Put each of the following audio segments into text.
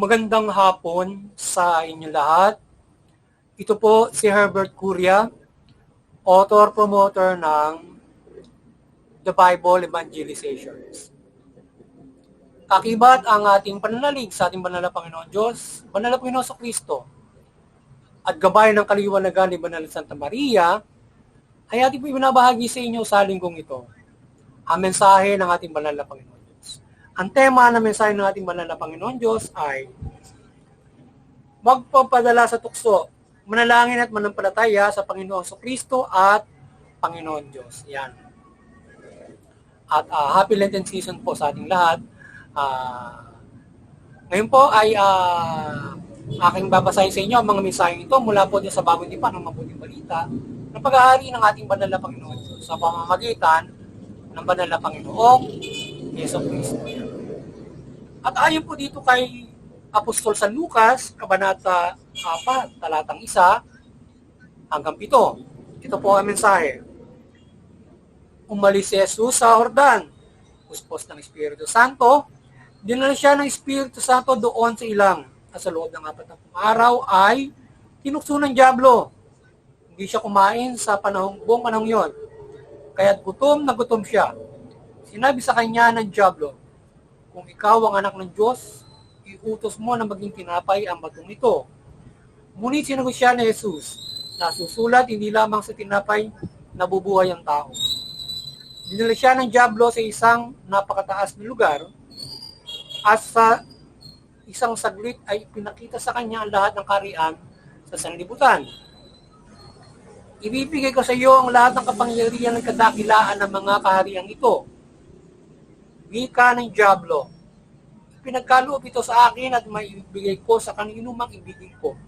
Magandang hapon sa inyong lahat. Ito po si Herbert Curia, author-promoter ng The Bible Evangelizations. Kakibat ang ating pananalig sa ating banal na Panginoon Diyos, banal na Panginoon Kristo, at gabay ng kaliwanagan ni Banal Santa Maria, ay ating po ibinabahagi sa inyo sa linggong ito, ang mensahe ng ating banal na Panginoon Diyos. Ang tema ng mensahe ng ating banal na Panginoon Diyos ay magpapadala sa tukso, manalangin at manampalataya sa Panginoon Kristo at Panginoon Diyos. Yan. At happy Lenten season po sa ating lahat. Ngayon po ay aking babasahin sa inyo ang mga mensahe ito mula po din sa Bagong Tipan ng Mabuting Balita ng paghahari ng ating banal na Panginoon Diyos sa pamamagitan ng banal na Panginoong Yesu Kristo. At ayon po dito kay Apostol San Lucas, Kabanata 4, talatang 1 hanggang 7. Ito po ang mensahe. Umalis si Jesus sa Jordan, puspos ng Espiritu Santo, dinala siya ng Espiritu Santo doon sa ilang. At sa loob ng 40 araw ay tinukso ng dyablo. Hindi siya kumain sa buong panahong yon. Kaya't gutom na gutom siya. Sinabi sa kanya ng dyablo, kung ikaw ang anak ng Diyos, iutos mo na maging tinapay ang batong ito. Ngunit sinagot siya ni Jesus, nasusulat hindi lamang sa tinapay nabubuhay ang tao. Dinala siya ng dyablo sa isang napakataas na lugar at sa isang saglit ay pinakita sa kanya ang lahat ng kaharian sa sanlibutan. Ibibigay ko sa iyo ang lahat ng kapangyarihan ng kadakilaan ng mga kaharian ito. Wika ng dyablo. Pinagkaloob ito sa akin at maibigay ko sa kanino mang ibigay ko.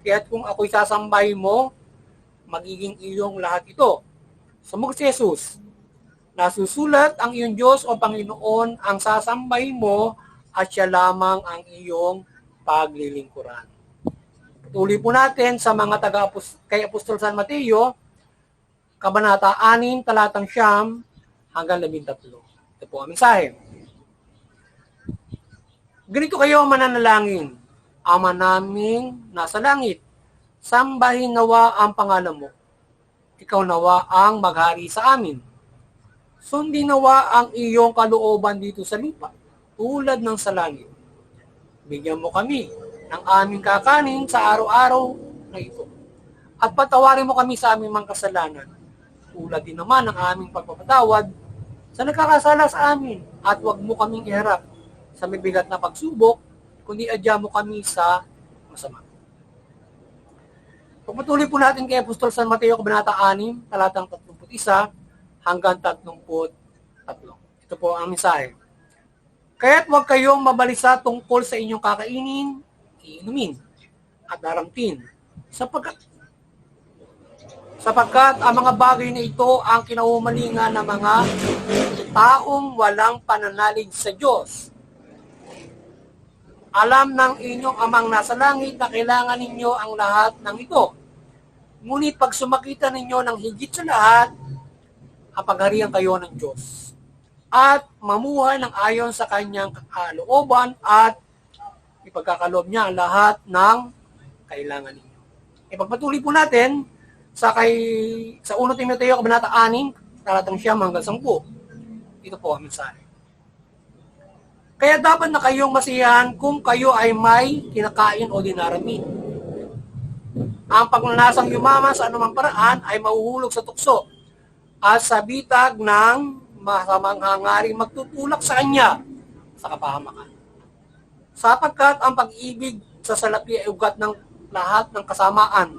Kaya't kung ako'y sasambay mo, magiging iyong lahat ito. Sumagot si Jesus, nasusulat ang iyong Diyos o Panginoon ang sasambay mo at siya lamang ang iyong paglilingkuran. Patuloy po natin sa mga kay Apostol San Mateo, Kabanata 6, talatang 9 hanggang 13. Ito po ang mensahe. Ganito kayo mananalangin, Ama naming nasa langit, sambahin nawa ang pangalan mo. Ikaw nawa ang maghari sa amin. Sundin nawa ang iyong kalooban dito sa lupa, tulad ng sa langit. Bigyan mo kami ng aming kakanin sa araw-araw na ito. At patawarin mo kami sa aming mga kasalanan, tulad din naman ng aming pagpapatawad sa nagkakasala sa amin. At huwag mo kaming iharap sa may bigat na pagsubok, kundi adya mo kami sa masama. Pagpatuloy po natin kay Apostol San Mateo, Kabanata 6, talatang 31 hanggang 33. Ito po ang mensahe. Kaya't huwag kayong mabalisa tungkol sa inyong kakainin, iinumin, at daramtin, sapagkat ang mga bagay na ito ang kinaumalingan ng mga taong walang pananalig sa Diyos. Alam ng inyong amang nasa langit na kailangan ninyo ang lahat ng ito. Ngunit pag sumakita ninyo ng higit sa lahat, pagharihan kayo ng Diyos at mamuhay ng ayon sa kanyang kalooban at ipagkakaloob niya ang lahat ng kailangan ninyo. Ipagpatuloy po natin sa 1 Timoteo, Kabanata 6, talatang 9 hanggang 10. Ito po ang mensahe. Kaya dapat na kayong masiyahan kung kayo ay may kinakain o dinarami. Ang pagnanasang yumaman sa anumang paraan ay mahuhulog sa tukso at sa bitag ng masamang hangaring magtutulak sa kanya sa kapahamakan. Sapagkat ang pag-ibig sa salapi ay ugat ng lahat ng kasamaan.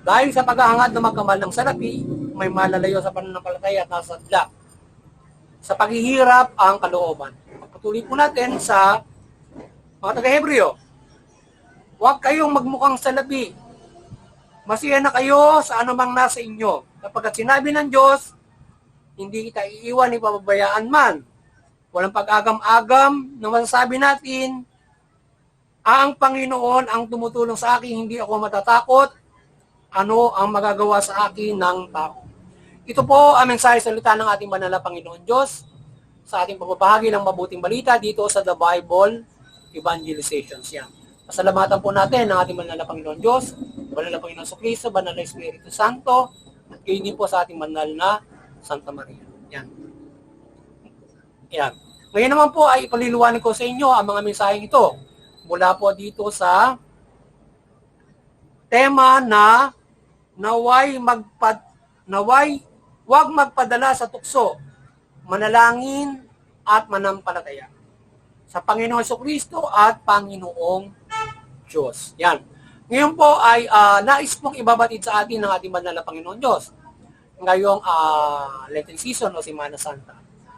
Dahil sa paghahangad na magkamal ng salapi, may malalayo sa pananampalataya at nasadla. Sa paghihirap ang kalooban. Patuloy po natin sa mga taga-Hebreo. Huwag kayong magmukhang salapi. Masiyahan na kayo sa anumang nasa inyo. Kapag sinabi ng Diyos, hindi kita iiwan ni pababayaan man. Walang pag-agam-agam na masasabi natin, ang Panginoon ang tumutulong sa akin, hindi ako matatakot. Ano ang magagawa sa akin ng tao? Ito po ang mensahe salita ng ating banal na Panginoon Diyos sa ating pagbabahagi ng mabuting balita dito sa The Bible evangelizations yan. Pasalamatan po natin ang ating banal na Panginoon Diyos, banal na Panginoon Jesucristo, banal na Espiritu Santo, at kayo din po sa ating banal na Santa Maria. Yan. Yan. Ngayon naman po ay ipaliliwanag ko sa inyo ang mga mensaheng ito mula po dito sa tema na naway wag magpadala sa tukso, manalangin at manampalataya sa Panginoong Jesucristo at Panginoong Diyos. Yan. Ngayon po ay nais pong ibabatid sa atin ng ating banal na Panginoon Diyos ngayong Lenten season o Semana Santa.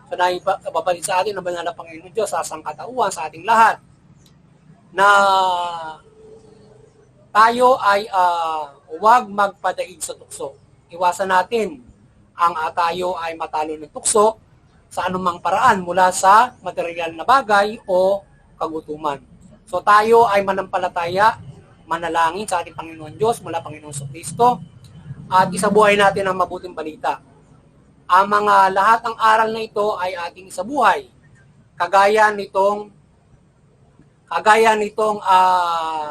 So naibabatid sa atin ng banal na Panginoon Diyos sa sangkatauhan sa ating lahat na tayo ay huwag magpadaig sa tukso. Iwasan natin ang tayo ay matalo ng tukso sa anumang paraan mula sa material na bagay o kagutuman. So tayo ay manampalataya, manalangin sa ating Panginoon Diyos mula Panginoon Jesucristo at isabuhay natin ang mabuting balita. Ang mga lahat ng aral na ito ay ating isabuhay. Kagaya nitong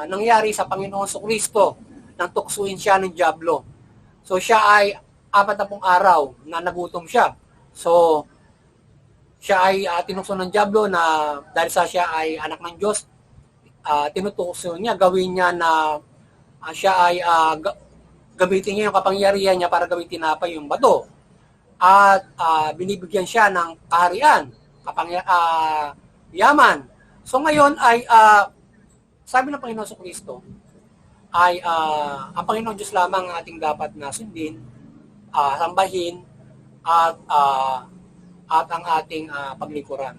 nangyari sa Panginoon Jesucristo nang tuksuin siya ng dyablo. So siya ay 40 araw na nagutom siya. So siya ay tinukso ng dyablo na dahil sa siya ay anak ng Diyos, tinutukso niya, gawin niya na siya ay gamitin niya yung kapangyarihan niya para gawin tinapay yung bato. At binibigyan siya ng kaharian, yaman. So ngayon ay sabi ng Panginoon Jesucristo ay ang Panginoon Diyos lamang ang ating dapat na sundin, sambahin at ang ating paglikuran.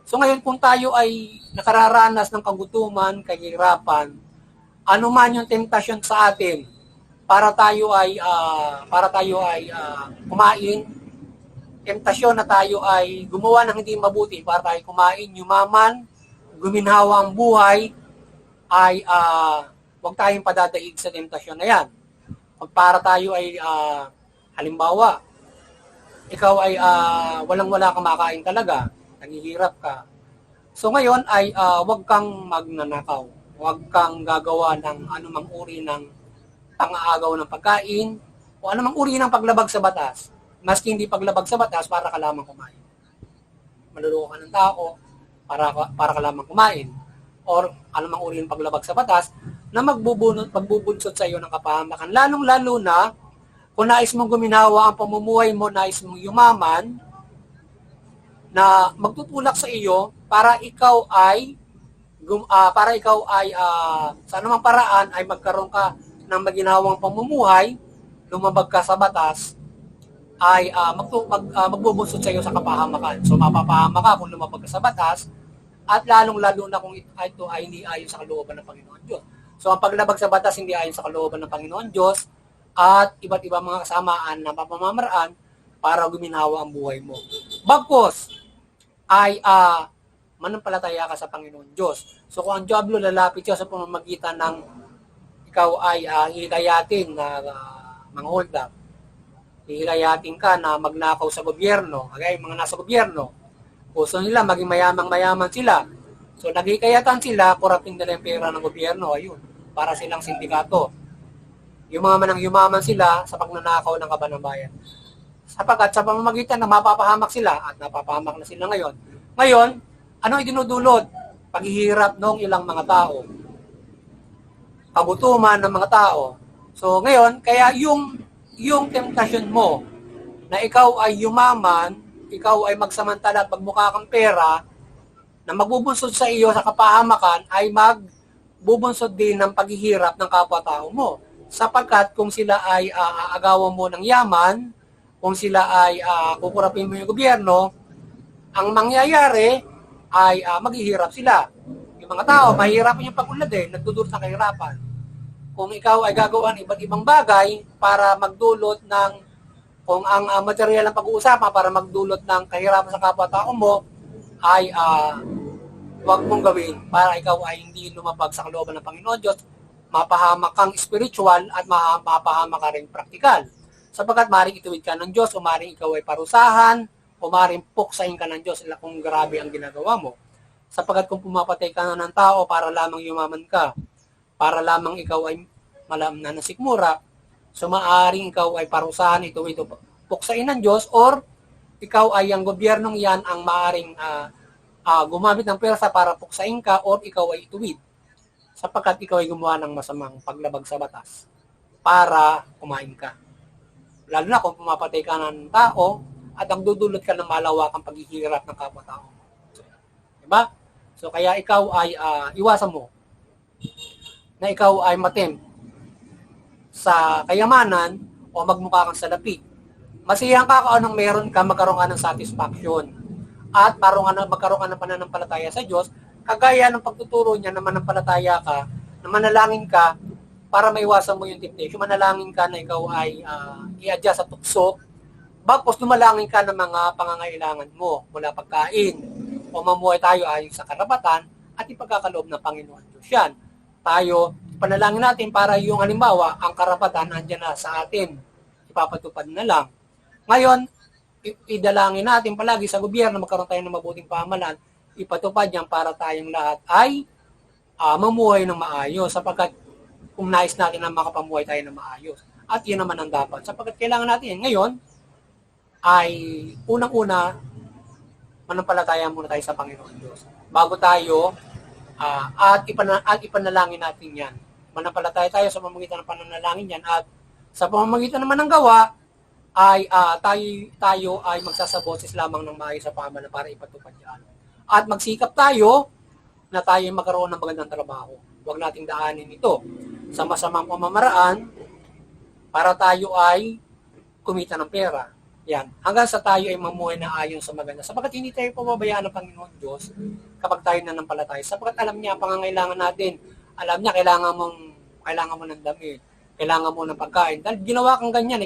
So ngayon kung tayo ay nakararanas ng kagutuman, kahirapan, ano man yung temptasyon sa atin para tayo ay kumain, temptasyon na tayo ay gumawa ng hindi mabuti para tayo kumain, yumaman, guminhawa ang buhay, ay huwag tayong padadaig sa temptasyon na yan. Para tayo ay halimbawa, ikaw ay walang-wala kang makain talaga, naghihirap ka. So ngayon ay huwag kang magnanakaw, huwag kang gagawa ng anumang uri ng pang-aagaw ng pagkain o anumang uri ng paglabag sa batas. Maski hindi paglabag sa batas para ka lamang kumain. Manluloko ka ng tao para ka lamang kumain. Or anumang uri ng paglabag sa batas na magbubunsod sa iyo ng kapahamakan. Lalong-lalo na kung nais mong guminawa ang pamumuhay mo, nais mong yumaman, na magtutulak sa iyo para ikaw ay sa anumang paraan ay magkaroon ka ng maginhawang pamumuhay, lumabag ka sa batas, ay magbubunsod sa iyo sa kapahamakan. So mapapahama ka kung lumabag ka sa batas at lalong-lalo na kung ito ay hindi ayon sa kalooban ng Panginoon Diyos. So ang paglabag sa batas hindi ayon sa kalooban ng Panginoon Diyos at iba't ibang mga kasamaan na pamamaraan para guminhawa ang buhay mo. Bagkus ay manampalataya ka sa Panginoon Diyos. So kung ang dyablo lalapit siya sa pamamagitan ng ikaw ay hihikayatin na manghold up, hihikayatin ka na magnakaw sa gobyerno, kagaya mga nasa gobyerno, gusto nila maging mayamang-mayaman sila. So naghihikayatan sila, kurapin nila yung pera ng gobyerno, ayun, para silang sindikato. Yumaman ang yumaman sila sa pagnanakaw ng kaban ng bayan. Sapagkat sa pamamagitan na mapapahamak sila at napapahamak na sila ngayon. Ngayon, ano idinudulot? Paghihirap ng ilang mga tao. Kagutuman ng mga tao. So ngayon, kaya yung temptasyon mo na ikaw ay yumaman, ikaw ay magsamantala at magmukha kang pera na magbubunsod sa iyo sa kapahamakan ay magbubunsod din ng paghihirap ng kapwa-tao mo. Sapagkat kung sila ay aagawan mo ng yaman, kung sila ay kukurapin mo yung gobyerno, ang mangyayari ay maghihirap sila. Yung mga tao, mahihirapan yung pag-unlad nagdudulot ng kahirapan. Kung ikaw ay gagawa ng iba't ibang bagay para magdulot ng, kung ang material ng pag-uusapan para magdulot ng kahirapan sa kapwa-tao mo, ay huwag mong gawin para ikaw ay hindi lumabag sa kalooban ng Panginoon Diyos, mapahamak kang spiritual at mapahamak ka rin praktikal. Sapagkat maring ituwid ka ng Diyos o maring ikaw ay parusahan o maring puksahin ka ng Diyos kung grabe ang ginagawa mo. Sapagkat kung pumapatay ka na ng tao para lamang yumaman ka, para lamang ikaw ay malamnan ng sikmura, so maaaring ikaw ay parusahan ito puksain ng Diyos, or ikaw ay ang gobyernong yan ang maaaring gumamit ng pwersa para puksain ka, or ikaw ay ituwid sapagkat ikaw ay gumawa ng masamang paglabag sa batas para kumain ka. Lalo na kung pumapatay ka ng tao at ang dudulot ka ng malawakang paghihirap ng kapwa-tao. Diba? So kaya ikaw ay iwasan mo na ikaw ay matempt sa kayamanan o magmukha kang salapi. Masiyang ka kung anong meron ka, magkaroon ka ng satisfaction. At magkaroon ka ng pananampalataya sa Diyos, kagaya ng pagtuturo niya na manampalataya ka, na manalangin ka para maiwasan mo yung temptation. Manalangin ka na ikaw ay i-adjust sa tukso, bagpos lumalangin ka ng mga pangangailangan mo mula pagkain o mamuhay tayo ayon sa karapatan at ipagkakaloob ng Panginoon Diyos yan. Tayo, panalangin natin para yung halimbawa, ang karapatan andyan na sa atin. Ipapatupad na lang. Ngayon, idalangin natin palagi sa gobyerno magkaroon tayo ng mabuting pamahalaan, ipatupad yan para tayong lahat ay mamuhay ng maayos sapagkat kung nais natin na makapamuhay tayo ng maayos. At yun naman ang dapat. Sapagkat kailangan natin yan. Ngayon, ay unang-una, manampalataya muna tayo sa Panginoon Diyos. Bago tayo, at ipanalangin natin yan. Manampalataya tayo sa pamamagitan ng pananalangin yan. At sa pamamagitan naman ng gawa, ay tayo ay magsasaboses lamang ng maayos sa pamahalaan para ipatupad yan. At magsikap tayo na tayo magkaroon ng magandang trabaho. Huwag nating daanin ito sa masamang pamamaraan para tayo ay kumita ng pera. Yan. Hanggang sa tayo ay mamuhay na ayon sa maganda. Sapagkat hindi tayo pababayaan ng Panginoon Diyos kapag tayo nananampalataya. Sapagkat alam niya pangangailangan natin. Alam niya kailangan mo ng damit. Kailangan mo ng pagkain. Dahil ginawa kang ganyan,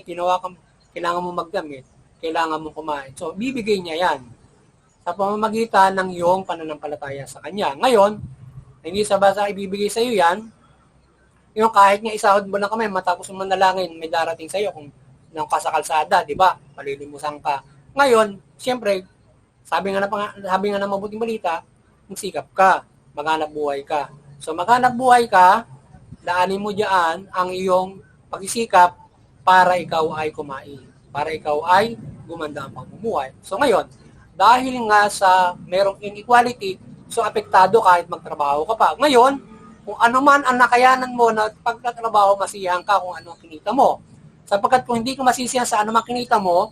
kailangan mo magdamit. Kailangan mo kumain. So, bibigay niya yan sa pamamagitan ng iyong pananampalataya sa Kanya. Ngayon, hindi sa basa ibibigay sa iyo yan, yung kahit nga isahod mo lang kamay, matapos mo manalangin, may darating sa iyo kung nang ka sa kalsada, di ba? Palilimusan ka. Ngayon, siyempre, sabi nga na mabuting balita, magsikap ka, maghanap buhay ka. So, maghanap buhay ka, daanin mo diyan ang iyong pagsisikap para ikaw ay kumain, para ikaw ay gumanda ang pamumuhay. So, ngayon, dahil nga sa merong inequality, so apektado kahit magtrabaho ka pa. Ngayon, kung ano man ang nakayanan mo na pagtatrabaho, masiyahan ka kung ano ang kinita mo. Sapagkat kung hindi ka masisiyahan sa anumang kinita mo,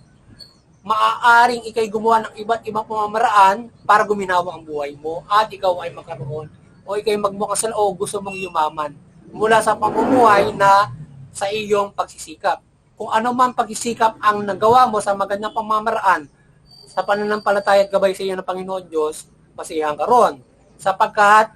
maaaring ikay gumawa ng iba't ibang pamamaraan para guminawa ang buhay mo at ikaw ay magkaroon o ikay magmukhang sa o gusto mong yumaman mula sa pamumuhay na sa iyong pagsisikap. Kung ano man pagsisikap ang nagawa mo sa magandang pamamaraan sa pananampalataya at gabay sa iyo ng Panginoon Diyos, masiyahan ka ron. Sapagkat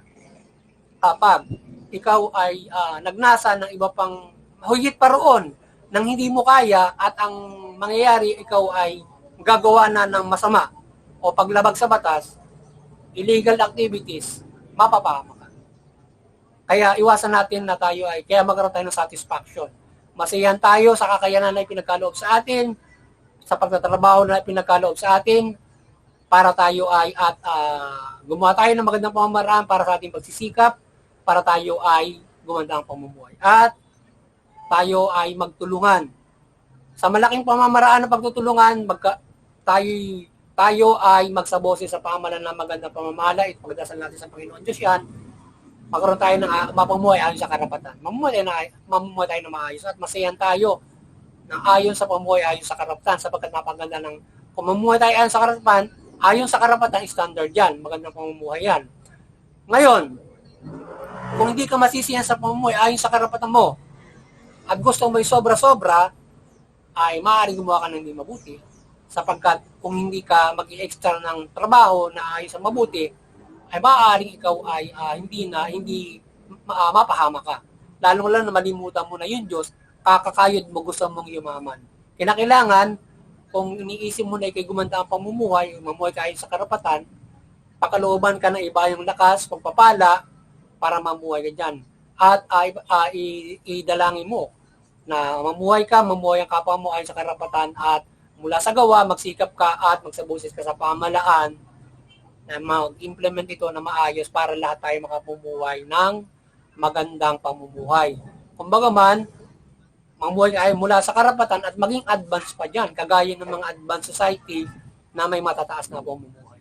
kapag ikaw ay nagnasa ng iba pang higit pa roon nang hindi mo kaya at ang mangyayari ikaw ay gagawa na ng masama o paglabag sa batas, illegal activities, mapapahama ka. Kaya iwasan natin na tayo ay, kaya magkaroon tayo ng satisfaction. Masiyahan tayo sa kakayanan na ipinagkaloob sa atin, sa pagtatrabaho na ipinagkaloob sa atin, para tayo ay gumawa tayo ng magandang pamamaraan para sa ating pagsisikap, para tayo ay gumanda ang pamumuhay. At tayo ay magtulungan. Sa malaking pamamaraan ng pagtutulungan, tayo ay magsaboses sa pamahalaan ng magandang pamamahala. Ipagdasal natin sa Panginoon Diyos yan. Magkaroon tayo ng mapamuhay ayon sa karapatan. Mamuhay tayo ng maayos at masayan tayo ng ayon sa pamuhay ayon sa karapatan sapagkat napaganda ng kung mamuhay tayo ayon sa karapatan, standard yan. Magandang pamumuhay yan. Ngayon, kung hindi ka masisiyan sa pamumuhay ayon sa karapatan mo, at gusto mo sobra-sobra, ay maaaring gumawa ka ng hindi mabuti. Sapagkat kung hindi ka mag-i-extra ng trabaho na ayos sa mabuti, ay maaaring ikaw ay hindi mapahama ka. Lalong-lalo na malimutan mo na yung Diyos, kakakayod mo gusto mong yumaman. Kinakailangan, kung iniisip mo na ikay gumanda ang pamumuhay, mamuhay ka ayon sa karapatan, pakalooban ka ng iba yung lakas, pagpapala, para mamuhay ka dyan. At idalangin mo na mamuhay ang kapwa mo ayon sa karapatan at mula sa gawa, magsikap ka at magsaboses ka sa pamahalaan na na mag-implement ito na maayos para lahat tayo makapumuhay ng magandang pamumuhay. Kumbaga man, mamuhay ay mula sa karapatan at maging advance pa dyan, kagaya ng mga advanced society na may matataas na pamumuhay.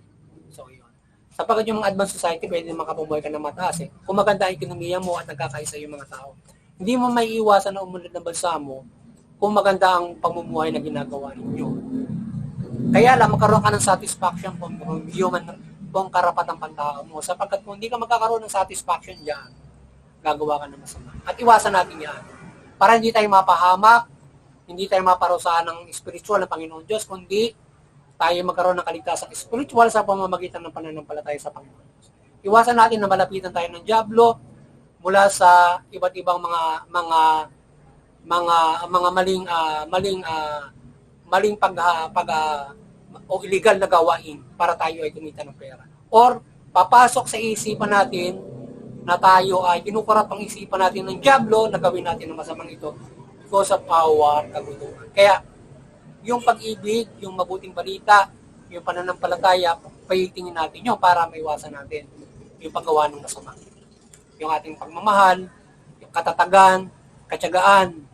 So, yun. Sapagkat yung mga advanced society, pwede makapumuhay ka ng mataas. Kung maganda ang ekonomiya mo at nagkakaisa yung mga tao. Hindi mo may iwasan na umunlad ng bansa mo kung maganda ang pamumuhay na ginagawa ninyo. Kaya lang, magkaroon ka ng satisfaction kung karapatang pantao mo. Sapagkat kung hindi ka magkakaroon ng satisfaction dyan, gagawa ka ng masama. At iwasan natin yan. Para hindi tayo mapahamak, hindi tayo maparusahan ng spiritual ng Panginoon Diyos, kundi tayo magkaroon ng kaligtasan spiritual sa pamamagitan ng pananampalataya sa Panginoon Diyos. Iwasan natin na malapitan tayo ng dyablo mula sa iba't ibang mga maling o illegal na gawain para tayo ay kumita ng pera. Or papasok sa isipan natin na tayo ay kinukurap ang isipan natin ng dyablo na gawin natin ng masamang ito because of our kagutuhan. Kaya, yung pag-ibig, yung mabuting balita, yung pananampalataya, payitingin natin yun para maiwasan natin yung paggawa ng masama. Yung ating pagmamahal, yung katatagan, katyagaan,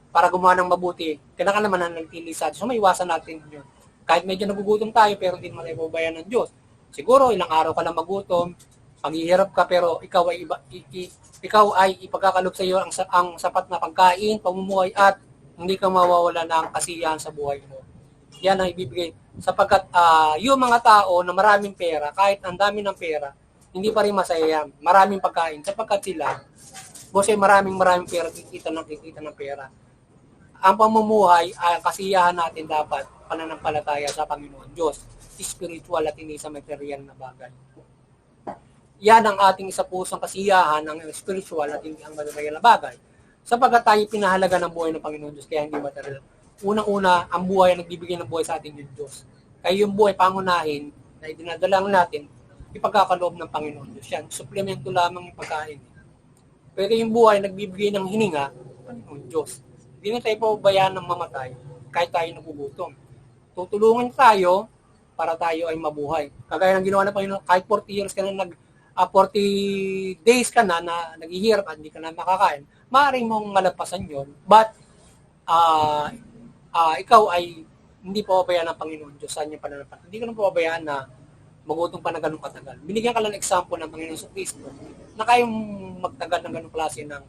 para gumawa ng mabuti. Kailangan naman nanatili sa atin. So, maiwasan natin yun. Kahit medyo nagugutom tayo, pero hindi naman tayo pabayan ng Diyos. Siguro, ilang araw ka lang magutom, paghihirap ka pero ikaw ay ipagkakalob sa iyo ang sapat na pagkain, pamumuhay at hindi ka mawawala ng kasiyahan sa buhay mo. Yan ang ibibigay sapagkat yung mga tao na maraming pera, kahit ang dami ng pera, hindi pa rin masaya yan. Maraming pagkain sapagkat sila kasi maraming pera, kikita ng pera. Ang pamumuhay, ang kasiyahan natin dapat pananampalataya sa Panginoon Diyos, spiritual at hindi sa material na bagay. Yan ang ating isa pusong kasiyahan ng spiritual at hindi ang material na bagay. Sapagkat tayo pinahalaga ng buhay ng Panginoon Diyos, kaya hindi material. Unang-una, ang buhay ang nagbibigay ng buhay sa ating Diyos. Kaya yung buhay pangunahin na idinadalang natin, ipagkakaloob ng Panginoon Diyos. Yan, suplemento lamang yung pagkain. Pero yung buhay nagbibigay ng hininga, Panginoon Diyos. Hindi na tayo pababayaan ng mamatay kahit tayo nagugutom. Tutulungan tayo para tayo ay mabuhay. Kagaya ng ginawa ng Panginoon, kahit 40 years ka na 40 days ka na naghihirap at hindi ka na makakain, maaaring mong malampasan yon. But, ikaw ay hindi pababayaan ng Panginoon Diyos sa kanyang pananampalataya. Hindi ka nang pababayaan na magutom pa na ganun katagal. Binigyan ka lang example ng Panginoon sa Kristo na kayong magtagal ng ganung klase ng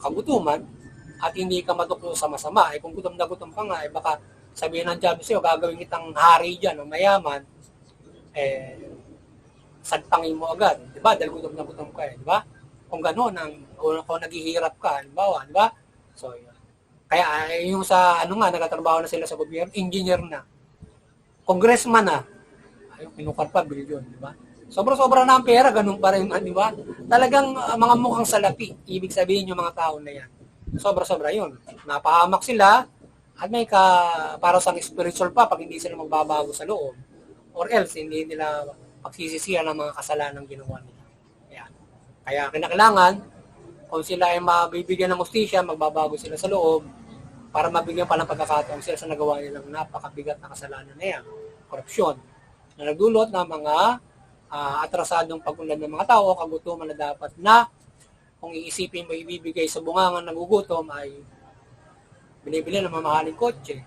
kagutuman at hindi ka matuklo sa masama. Kung gutom na gutom ka nga, baka sabihin ng Diablo sa'yo, gagawin kitang hari dyan o mayaman, sagpangin mo agad, di ba? Dahil gutom na gutom ka, di ba? Kung gano'n, kung naghihirap ka, halimbawa, di ba? So, yun. Kaya yung sa, nagtatrabaho na sila sa gobyerno, engineer na, congressman na, minukar pa, bilyon, di ba? Sobra-sobra na ang pera, ganun pa rin, di ba? Talagang mga mukhang salapi, ibig sabihin yung mga tao na yan. Sobra-sobra yun. Napahamak sila, at may para sa spiritual pa, pag hindi sila magbabago sa loob, or else, hindi nila pagsisisihan ng mga kasalanan ginawa nila. Ayan. Kaya kinakailangan, kung sila ay mabibigyan ng hustisya, magbabago sila sa loob para mabigyan pa ng pagkakataon sila sa nagawa nilang napakabigat na kasalanan na yan. Korupsyon. Na nagdulot ng mga atrasadong pag-unlad ng mga tao, kagutuman na dapat na kung iisipin mo ibibigay sa bungangan ng gugutom ay binibili ng mamahaling kotse,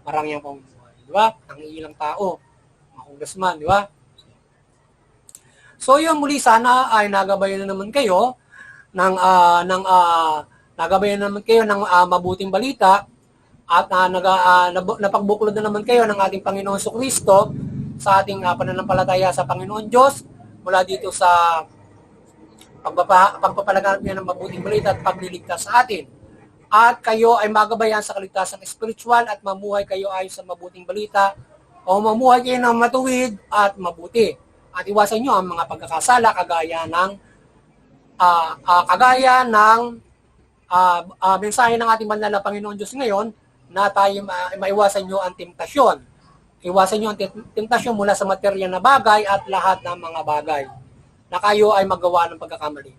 marami ang pamumuhay. Di ba? Ang ilang tao, mga congressman, di ba? So yun, muli sana ay nagabayan na naman kayo ng mabuting balita at napagbuklod na naman kayo ng ating Panginoon Kristo sa ating pananampalataya sa Panginoon Diyos mula dito sa pagpapalaganap niya ng mabuting balita at pagliligtas sa atin. At kayo ay magabayan sa kaligtasan spiritual at mamuhay kayo ayon sa mabuting balita o mamuhay kayo ng matuwid at mabuti. At iwasan nyo ang mga pagkakasala kagaya ng mensahe ng ating banal na Panginoon Diyos ngayon na tayo maiwasan nyo ang temptasyon. Iwasan nyo ang temptasyon mula sa material na bagay at lahat ng mga bagay na kayo ay magawa ng pagkakamali.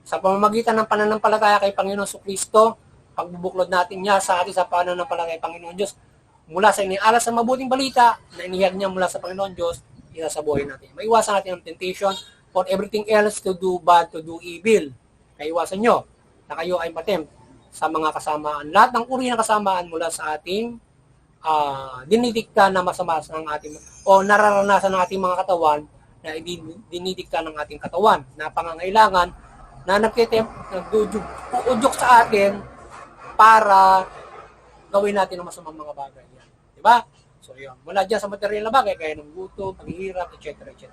Sa pamamagitan ng pananampalataya kay Panginoon Kristo, pagbubuklod natin niya sa atin sa pananampalataya kay Panginoon Diyos, mula sa inialas sa mabuting balita na inihag niya mula sa Panginoon Diyos, isa sa buhay natin. Maiwasan natin ang temptation for everything else to do bad, to do evil. Kaya iwasan nyo na kayo ay matempt sa mga kasamaan. Lahat ng uri ng kasamaan mula sa ating dinidikta na masama ng ating o nararanasan ng ating mga katawan na dinidikta ng ating katawan na pangangailangan na nagdudyok sa atin para gawin natin ang masamang mga bagay. Yan. Diba? So yun, mula dyan sa material na bagay, kaya ng gutom, paghihirap, etc. etc.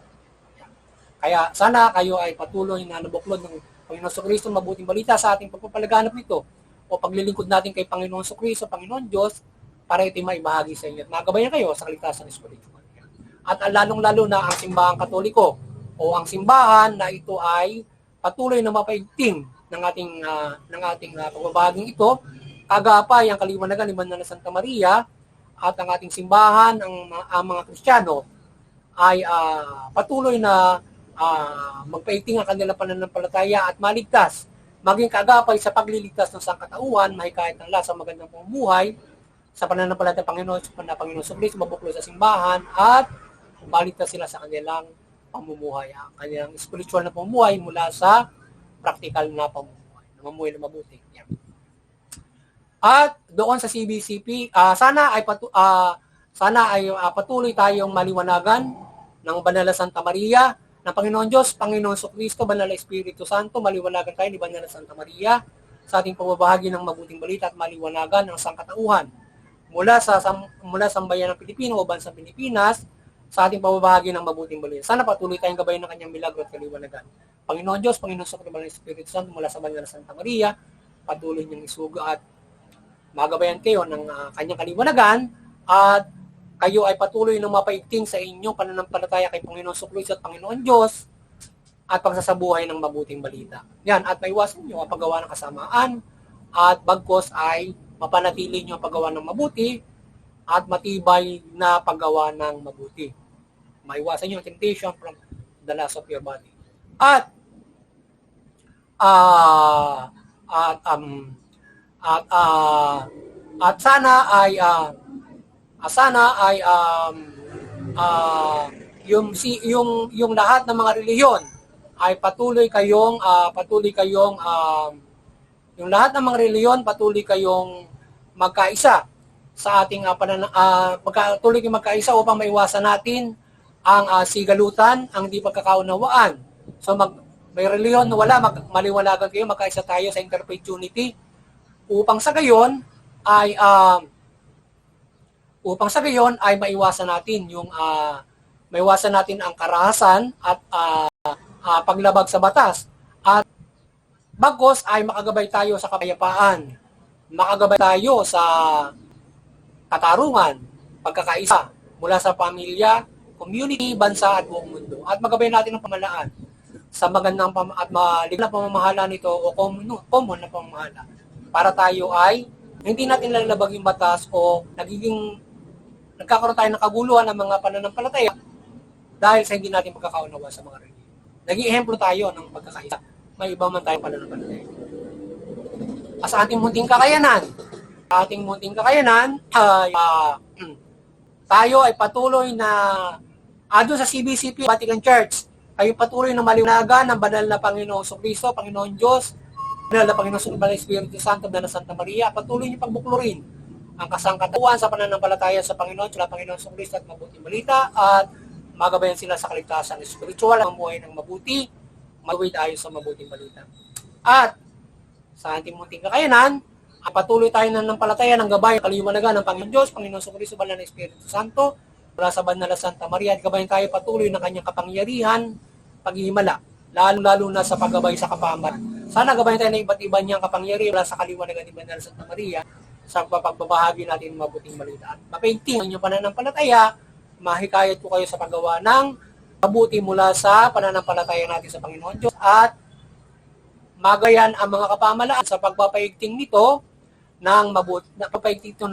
Yan. Kaya sana kayo ay patuloy na nabuklod ng Panginoon Kristo mabuting balita sa ating pagpapalaganap nito o paglilingkod natin kay Panginoon Kristo, Panginoon Diyos, para ito maibahagi sa inyo at magabayan kayo sa kaligtasan spiritual. At lalong-lalo na ang simbahang katoliko o ang simbahan na ito ay patuloy na mapaigting ng ating pagbabahaging ito, kagapay ang kaliwanagan ni Banal na Santa Maria at ang ating simbahan, ang mga Kristiyano ay patuloy na magpaigting ang kanilang pananampalataya at maligtas, maging kagapay sa pagliligtas ng sangkatauhan, mahikayat ng lasa magandang pamumuhay, sa pananampalataya Panginoon, sa Panginoon Kristo, mabuklo sa simbahan, at maligtas sila sa kanilang pamumuhay, ang kanilang spiritual na pamumuhay mula sa practical na pamumuhay, na mamuhay na mabuti. Yan. At doon sa CBCP, sana ay patuloy tayong maliwanagan ng Banal na Santa Maria, ng Panginoon Diyos, Panginoon Kristo, Banal na Espiritu Santo, maliwanagan tayo ni Banal na Santa Maria sa ating pamabahagi ng mabuting balita at maliwanagan ng sangkatauhan mula sa sambayan ng Pilipino o bansang Pilipinas sa ating pamabahagi ng mabuting balita. Sana patuloy tayong gabayan ng kanyang milagro at kaliwanagan. Panginoon Diyos, Panginoon sa Banal na Espiritu Santo, mula sa Banal na Santa Maria, patuloy niyang isugo at magabayan kayo ng kanyang kaliwanagan at kayo ay patuloy na mapaigting sa inyong pananampalataya kay Panginoon Kristo at Panginoon Diyos at pagsasabuhay ng mabuting balita. Yan, at maiwasan niyo ang paggawa ng kasamaan at bagkos ay mapanatili niyo ang paggawa ng mabuti at matibay na paggawa ng mabuti. Maiwasan niyo ang temptation from the lust of your body. At sana ay yung lahat ng mga relihiyon ay patuloy kayong yung lahat ng mga relihiyon patuloy kayong magkaisa sa ating patuloy kayong magkaisa upang maiwasan natin ang sigalutan, ang di pagkakaunawaan. So may relihiyon na wala, maliwanagan kayo, magkaisa tayo sa interfaith unity upang sa gayon ay maiwasan natin maiwasan natin ang karahasan at paglabag sa batas. At bagos ay makagabay tayo sa kapayapaan. Makagabay tayo sa katarungan, pagkakaisa mula sa pamilya, community, bansa at buong mundo. At magabay natin ang pamahalaan sa magandang at maliglang na pamamahala nito o common na pamamahala para tayo ay hindi natin lalabag yung batas o nagkakaroon tayo ng kaguluhan ng mga pananampalataya dahil sa hindi natin pagkakaunawa sa mga relihiyon. Naging ehemplo tayo ng pagkakaisa. May iba man tayong pananampalataya. Sa ating munting kakayanan, tayo ay patuloy na doon sa CBCP, Vatican Church, ay patuloy na maliwanagan ng banal na Panginoon Kristo, Panginoon Diyos, banal na Panginoon Banal na Espiritu Santo, banal na Santa Maria, patuloy niyo pagbuklurin ang kasangkatauhan sa pananampalataya sa Panginoon, sa Panginoon Kristo at mabuting balita at magabayan sila sa kaligtasan spiritual, ang mamuhay ng mabuti, magawid ayon sa mabuting balita. At sa ating munting kakayanan, patuloy tayo ng palataya ng gabay, kaliwanagan ng Panginoon Diyos, Panginoon Kristo, Banal na Espiritu Santo, mula sa Banal na Santa Maria, at gabayan tayo patuloy ng kanyang kapangyarihan, paghihimala, lalo na sa paggabay sa kapamaran. Sana gabayan tayo ng iba't iba niyang kapangyarihan mula sa kaliwanagan ni Banal na Santa Maria sa pagbabahagi natin ng mabuting balita. Mapaigting ang inyong pananampalataya, mahikayat ko kayo sa paggawa ng mabuti mula sa pananampalataya natin sa Panginoon Diyos at magayan ang mga kapamalaan sa pagpapaigting nito ng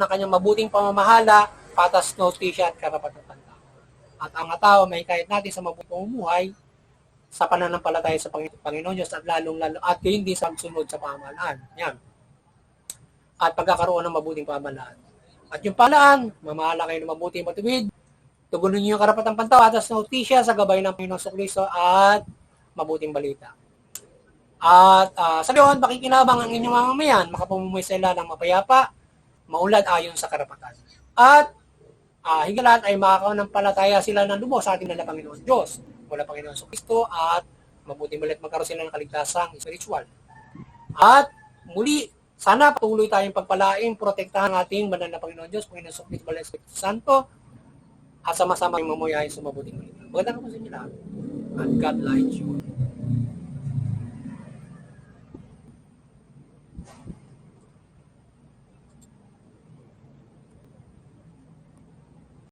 kanyang mabuting pamamahala, patas, notisya at karapatan-tanda. At ang tao may kahit natin sa mabuting pamumuhay sa pananampalataya sa Panginoon Diyos at lalong-lalo at hindi sa pagsunod sa pamahalaan. Yan. At pagkakaroon ng mabuting pamahalaan. At yung pamahalaan, mamahala kayo ng mabuting matuwid, Tugunin niyo yung karapatang pantawa at notisya sa gabay ng Panginoong Kristo at mabuting balita. At sa gayon, pakikinabang ang inyong mamamayan, makapamumuhay sila ng mapayapa, maulad ayon sa karapatan. At higit lahat ay makakanampalataya sila ng lubos sa ating na Panginoon Diyos, mula Panginoon Kristo at mabuting balita magkaroon sila ng kaligtasang spiritual. At muli, sana patuloy tayong pagpalaing, protektahan ang ating banal na Panginoon Diyos, Panginoon Kristo, Banal na Espiritu Santo, at sama-sama yung mamuyahin sa mabuting balita. Magandang po sa inyo lahat. And God light you.